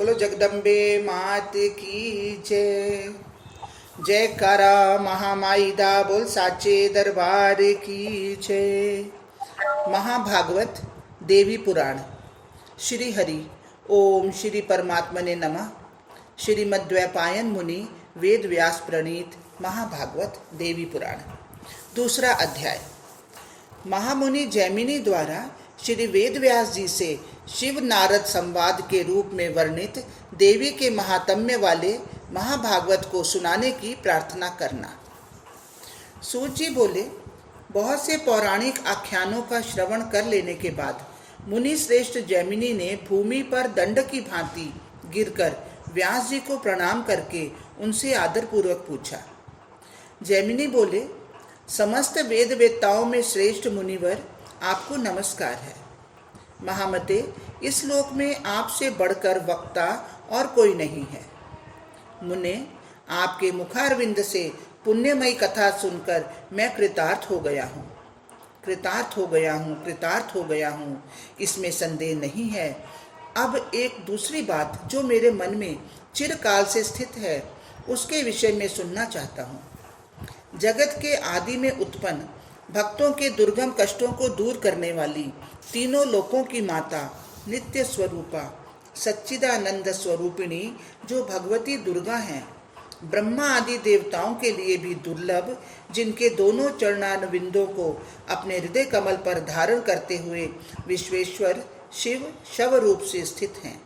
बोलो जगदम्बे मात की जय। जयकारा महामाई दा बोल साचे दरबार की जय। महाभागवत देवी पुराण। श्री हरि ओम श्री परमात्मने नमः। श्रीमद्वैपायन मुनि वेद व्यास प्रणीत महाभागवत देवी पुराण दूसरा अध्याय। महामुनि जैमिनी द्वारा श्री वेद व्यास जी से शिव नारद संवाद के रूप में वर्णित देवी के महात्म्य वाले महाभागवत को सुनाने की प्रार्थना करना। सूत जी बोले, बहुत से पौराणिक आख्यानों का श्रवण कर लेने के बाद मुनि श्रेष्ठ जैमिनी ने भूमि पर दंड की भांति गिरकर व्यास जी को प्रणाम करके उनसे आदरपूर्वक पूछा। जैमिनी बोले, समस्त वेद वेत्ताओं में श्रेष्ठ मुनिवर आपको नमस्कार है। महामते, इस लोक में आपसे बढ़कर वक्ता और कोई नहीं है। मुने, आपके मुखारविंद से पुण्यमयी कथा सुनकर मैं कृतार्थ हो गया हूँ, कृतार्थ हो गया हूँ, कृतार्थ हो गया हूँ, इसमें संदेह नहीं है। अब एक दूसरी बात जो मेरे मन में चिरकाल से स्थित है उसके विषय में सुनना चाहता हूँ। जगत के आदि में उत्पन्न भक्तों के दुर्गम कष्टों को दूर करने वाली तीनों लोकों की माता नित्य स्वरूपा सच्चिदानंद स्वरूपिणी जो भगवती दुर्गा हैं, ब्रह्मा आदि देवताओं के लिए भी दुर्लभ, जिनके दोनों चरणारविंदों को अपने हृदय कमल पर धारण करते हुए विश्वेश्वर शिव शव रूप से स्थित हैं।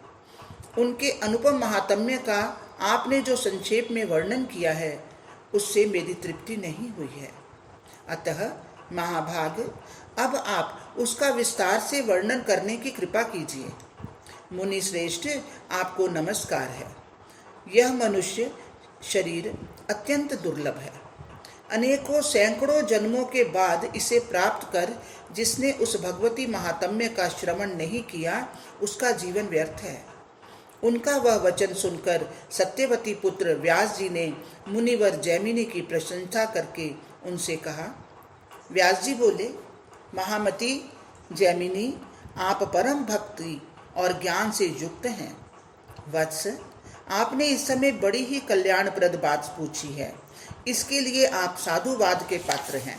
उनके अनुपम महात्म्य का आपने जो संक्षेप में वर्णन किया है उससे मेरी तृप्ति नहीं हुई है। अतः महाभाग, अब आप उसका विस्तार से वर्णन करने की कृपा कीजिए। मुनि श्रेष्ठ, आपको नमस्कार है। यह मनुष्य शरीर अत्यंत दुर्लभ है। अनेकों सैकड़ों जन्मों के बाद इसे प्राप्त कर जिसने उस भगवती महात्म्य का श्रवण नहीं किया उसका जीवन व्यर्थ है। उनका वह वचन सुनकर सत्यवती पुत्र व्यास जी ने मुनिवर जैमिनी की प्रशंसा करके उनसे कहा। व्यास जी बोले, महामती जैमिनी, आप परम भक्ति और ज्ञान से युक्त हैं। वत्स, आपने इस समय बड़ी ही कल्याणप्रद बात पूछी है, इसके लिए आप साधुवाद के पात्र हैं।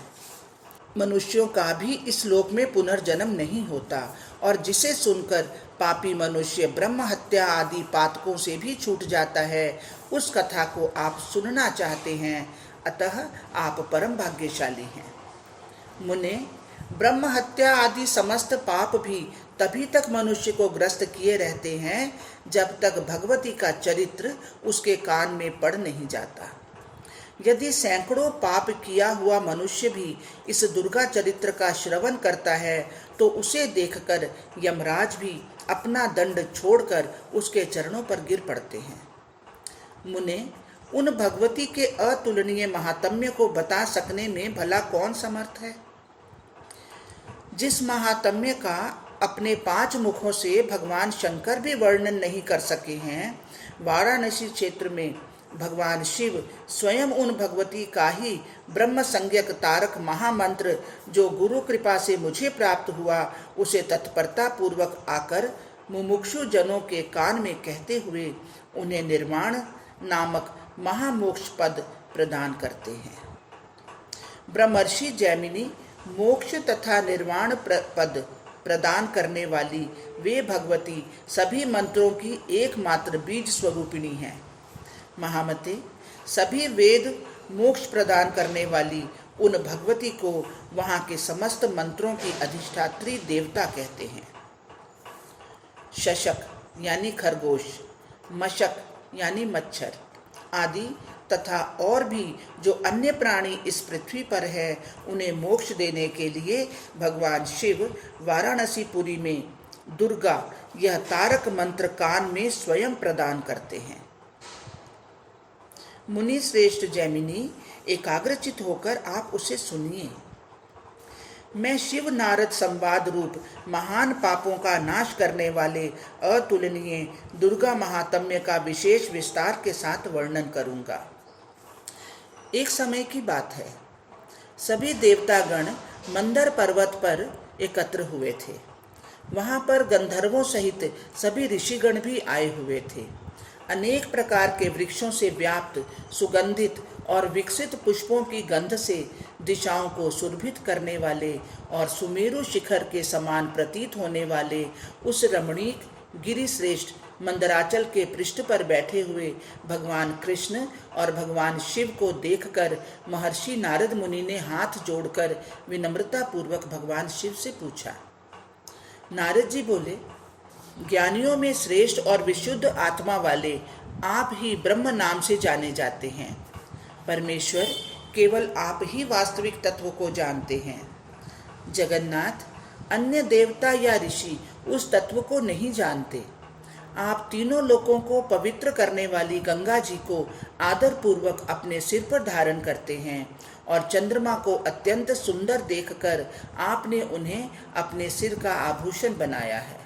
मनुष्यों का भी इस लोक में पुनर्जन्म नहीं होता और जिसे सुनकर पापी मनुष्य ब्रह्म हत्या आदि पातकों से भी छूट जाता है, उस कथा को आप सुनना चाहते हैं। अतः आप परम भाग्यशाली हैं। मुने, ब्रह्म हत्या आदि समस्त पाप भी तभी तक मनुष्य को ग्रस्त किए रहते हैं जब तक भगवती का चरित्र उसके कान में पड़ नहीं जाता। यदि सैकड़ों पाप किया हुआ मनुष्य भी इस दुर्गा चरित्र का श्रवण करता है तो उसे देखकर यमराज भी अपना दंड छोड़कर उसके चरणों पर गिर पड़ते हैं। मुने, उन भगवती के अतुलनीय महात्म्य को बता सकने में भला कौन समर्थ है? जिस महात्म्य का अपने 5 मुखों से भगवान शंकर भी वर्णन नहीं कर सके हैं, वाराणसी क्षेत्र में भगवान शिव स्वयं उन भगवती का ही ब्रह्म संज्ञक तारक महामंत्र जो गुरु कृपा से मुझे प्राप्त हुआ उसे तत्परता पूर्वक आकर मुमुक्षु जनों के कान में कहते हुए उन्हें निर्वाण नामक महामोक्ष पद प्रदान करते हैं। ब्रह्मर्षि जैमिनी मोक्ष तथा निर्वाण पद प्रदान करने वाली वे भगवती सभी मंत्रों की एकमात्र बीज स्वरूपिणी हैं। महामते, सभी वेद मोक्ष प्रदान करने वाली उन भगवती को वहाँ के समस्त मंत्रों की अधिष्ठात्री देवता कहते हैं। शशक यानी खरगोश, मशक यानी मच्छर आदि तथा और भी जो अन्य प्राणी इस पृथ्वी पर है, उन्हें मोक्ष देने के लिए भगवान शिव वाराणसीपुरी में दुर्गा यह तारक मंत्र कान में स्वयं प्रदान करते हैं। मुनि श्रेष्ठ जैमिनी, एकाग्रचित होकर आप उसे सुनिए। मैं शिव नारद संवाद रूप महान पापों का नाश करने वाले अतुलनीय दुर्गा महात्म्य का विशेष विस्तार के साथ वर्णन करूंगा। एक समय की बात है, सभी देवतागण मंदर पर्वत पर एकत्र हुए थे। वहाँ पर गंधर्वों सहित सभी ऋषिगण भी आए हुए थे। अनेक प्रकार के वृक्षों से व्याप्त सुगंधित और विकसित पुष्पों की गंध से दिशाओं को सुरभित करने वाले और सुमेरु शिखर के समान प्रतीत होने वाले उस रमणीक गिरिश्रेष्ठ मंदराचल के पृष्ठ पर बैठे हुए भगवान कृष्ण और भगवान शिव को देखकर महर्षि नारद मुनि ने हाथ जोड़कर विनम्रता पूर्वक भगवान शिव से पूछा। नारद जी बोले, ज्ञानियों में श्रेष्ठ और विशुद्ध आत्मा वाले आप ही ब्रह्म नाम से जाने जाते हैं। परमेश्वर केवल आप ही वास्तविक तत्व को जानते हैं। जगन्नाथ, अन्य देवता या ऋषि उस तत्व को नहीं जानते। आप तीनों लोकों को पवित्र करने वाली गंगा जी को आदर पूर्वक अपने सिर पर धारण करते हैं और चंद्रमा को अत्यंत सुंदर देखकर आपने उन्हें अपने सिर का आभूषण बनाया है।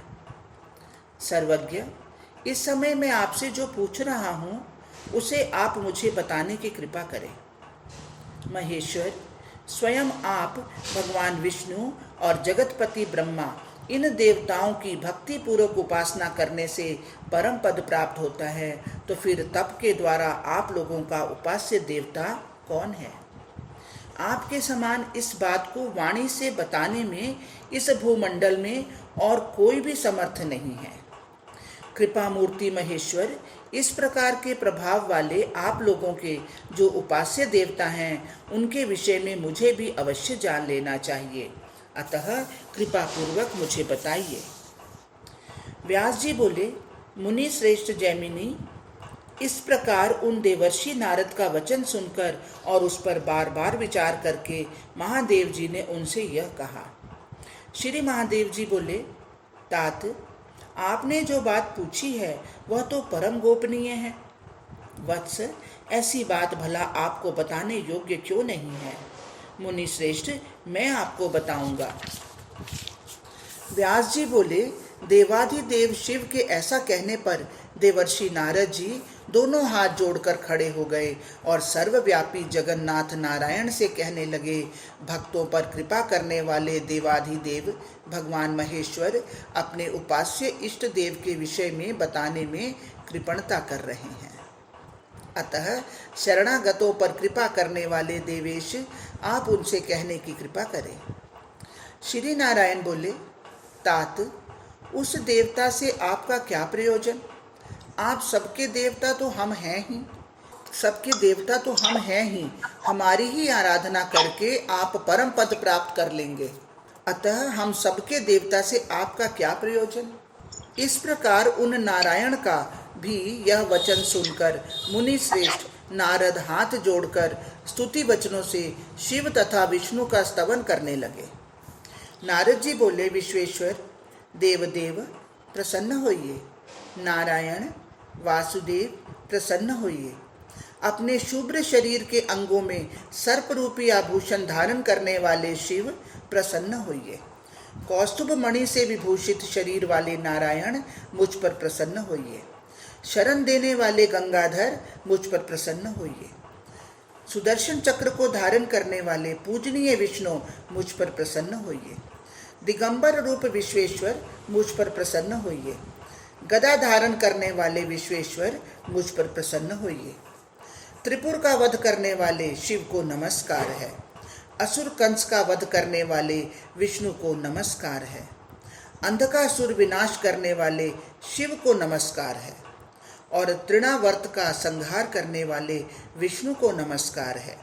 सर्वज्ञ, इस समय मैं आपसे जो पूछ रहा हूँ उसे आप मुझे बताने की कृपा करें। महेश्वर, स्वयं आप भगवान विष्णु और जगतपति ब्रह्मा, इन देवताओं की भक्ति पूर्वक उपासना करने से परम पद प्राप्त होता है, तो फिर तप के द्वारा आप लोगों का उपास्य देवता कौन है? आपके समान इस बात को वाणी से बताने में इस भूमंडल में और कोई भी समर्थ नहीं है। कृपा मूर्ति महेश्वर, इस प्रकार के प्रभाव वाले आप लोगों के जो उपास्य देवता हैं, उनके विषय में मुझे भी अवश्य जान लेना चाहिए, अतः कृपा पूर्वक मुझे बताइए। व्यास जी बोले, मुनि श्रेष्ठ जैमिनी, इस प्रकार उन देवर्षि नारद का वचन सुनकर और उस पर बार बार विचार करके महादेव जी ने उनसे यह कहा। श्री महादेव जी बोले, तात, आपने जो बात पूछी है वह तो परम गोपनीय है। वत्स, ऐसी बात भला आपको बताने योग्य क्यों नहीं है? मुनि श्रेष्ठ, मैं आपको बताऊंगा। व्यास जी बोले, देवाधिदेव शिव के ऐसा कहने पर देवर्षि नारद जी दोनों हाथ जोड़कर खड़े हो गए और सर्वव्यापी जगन्नाथ नारायण से कहने लगे, भक्तों पर कृपा करने वाले देवाधिदेव भगवान महेश्वर अपने उपास्य इष्ट देव के विषय में बताने में कृपणता कर रहे हैं। अतः शरणागतों पर कृपा करने वाले देवेश, आप उनसे कहने की कृपा करें। श्री नारायण बोले, तात, उस देवता से आपका क्या प्रयोजन? आप सबके देवता तो हम हैं ही, हमारी ही आराधना करके आप परम पद प्राप्त कर लेंगे, अतः हम सबके देवता से आपका क्या प्रयोजन? इस प्रकार उन नारायण का भी यह वचन सुनकर मुनि श्रेष्ठ नारद हाथ जोड़कर स्तुति वचनों से शिव तथा विष्णु का स्तवन करने लगे। नारद जी बोले, विश्वेश्वर, देवदेव प्रसन्न होइए। नारायण, वासुदेव प्रसन्न होइए। अपने शुभ्र शरीर के अंगों में सर्प रूपी आभूषण धारण करने वाले शिव प्रसन्न होइए। कौस्तुभ मणि से विभूषित शरीर वाले नारायण मुझ पर प्रसन्न होइए। शरण देने वाले गंगाधर मुझ पर प्रसन्न होइए। सुदर्शन चक्र को धारण करने वाले पूजनीय विष्णु मुझ पर प्रसन्न होइए। दिगंबर रूप विश्वेश्वर मुझ पर प्रसन्न होइए। गदा धारण करने वाले विश्वेश्वर मुझ पर प्रसन्न होइए। त्रिपुर का वध करने वाले शिव को नमस्कार है। असुर कंस का वध करने वाले विष्णु को नमस्कार है। अंधकासुर विनाश करने वाले शिव को नमस्कार है और तृणावर्त का संहार करने वाले विष्णु को नमस्कार है।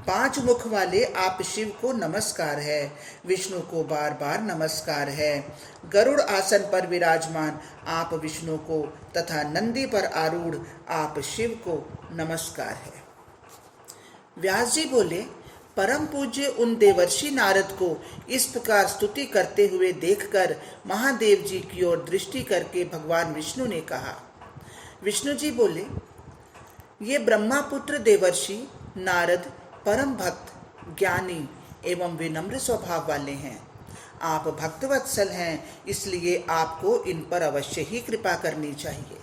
5 मुख वाले आप शिव को नमस्कार है। विष्णु को बार बार नमस्कार है। गरुड़ आसन पर विराजमान आप विष्णु को तथा नंदी पर आरूढ़ आप शिव को नमस्कार है। व्यास जी बोले, परम पूज्य उन देवर्षि नारद को इस प्रकार स्तुति करते हुए देखकर महादेव जी की ओर दृष्टि करके भगवान विष्णु ने कहा। विष्णु जी बोले, ये ब्रह्मापुत्र देवर्षि नारद परम भक्त, ज्ञानी एवं विनम्र स्वभाव वाले हैं। आप भक्तवत्सल हैं, इसलिए आपको इन पर अवश्य ही कृपा करनी चाहिए।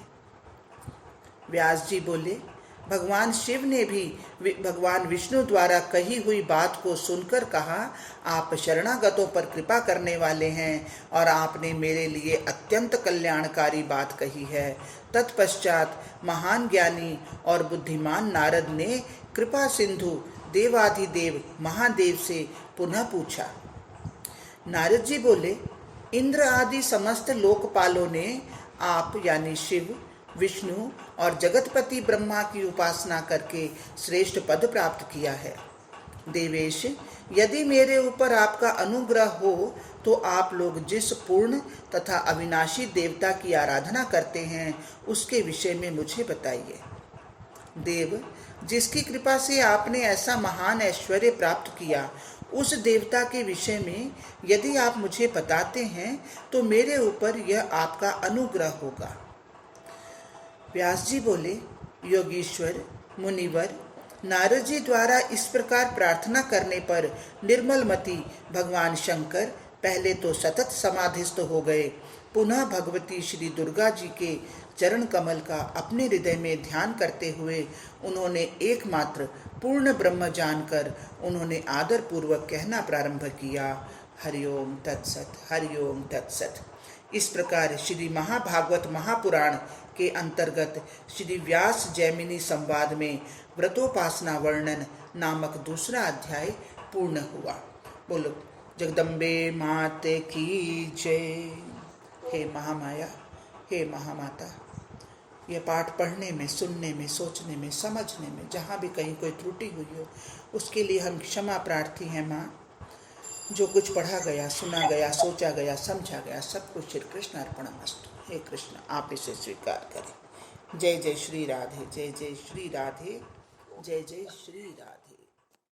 व्यास जी बोले, भगवान शिव ने भी भगवान विष्णु द्वारा कही हुई बात को सुनकर कहा, आप शरणागतों पर कृपा करने वाले हैं और आपने मेरे लिए अत्यंत कल्याणकारी बात कही है। तत्पश्चात महान ज्ञानी और बुद्धिमान नारद ने कृपा सिंधु देवाधिदेव महादेव से पुनः पूछा। नारद जी बोले, इंद्र आदि समस्त लोकपालों ने आप यानी शिव, विष्णु और जगतपति ब्रह्मा की उपासना करके श्रेष्ठ पद प्राप्त किया है। देवेश, यदि मेरे ऊपर आपका अनुग्रह हो तो आप लोग जिस पूर्ण तथा अविनाशी देवता की आराधना करते हैं उसके विषय में मुझे बताइए। देव, जिसकी कृपा से आपने ऐसा महान ऐश्वर्य प्राप्त किया, उस देवता के विषय में यदि आप मुझे बताते हैं तो मेरे ऊपर यह आपका अनुग्रह होगा। व्यास जी बोले, योगीश्वर मुनिवर, नारद जी द्वारा इस प्रकार प्रार्थना करने पर निर्मलमति भगवान शंकर पहले तो सतत समाधिस्थ हो गए। पुनः भगवती श्री दुर्गा जी के चरण कमल का अपने हृदय में ध्यान करते हुए उन्होंने एकमात्र पूर्ण ब्रह्म जानकर उन्होंने आदर पूर्वक कहना प्रारंभ किया, हरिओम तत्सत, हरिओम तत्सत। इस प्रकार श्री महाभागवत महापुराण के अंतर्गत श्री व्यास जैमिनी संवाद में व्रतोपासना वर्णन नामक दूसरा अध्याय पूर्ण हुआ। बोलो जगदम्बे मात की जय। हे महामाया, हे महामाता, यह पाठ पढ़ने में, सुनने में, सोचने में, समझने में जहाँ भी कहीं कोई त्रुटि हुई हो उसके लिए हम क्षमा प्रार्थी हैं माँ। जो कुछ पढ़ा गया, सुना गया, सोचा गया, समझा गया, सब कुछ श्री कृष्ण अर्पणमस्तु। हे कृष्ण, आप इसे स्वीकार करें। जय जय श्री राधे, जय जय श्री राधे, जय जय श्री राधे।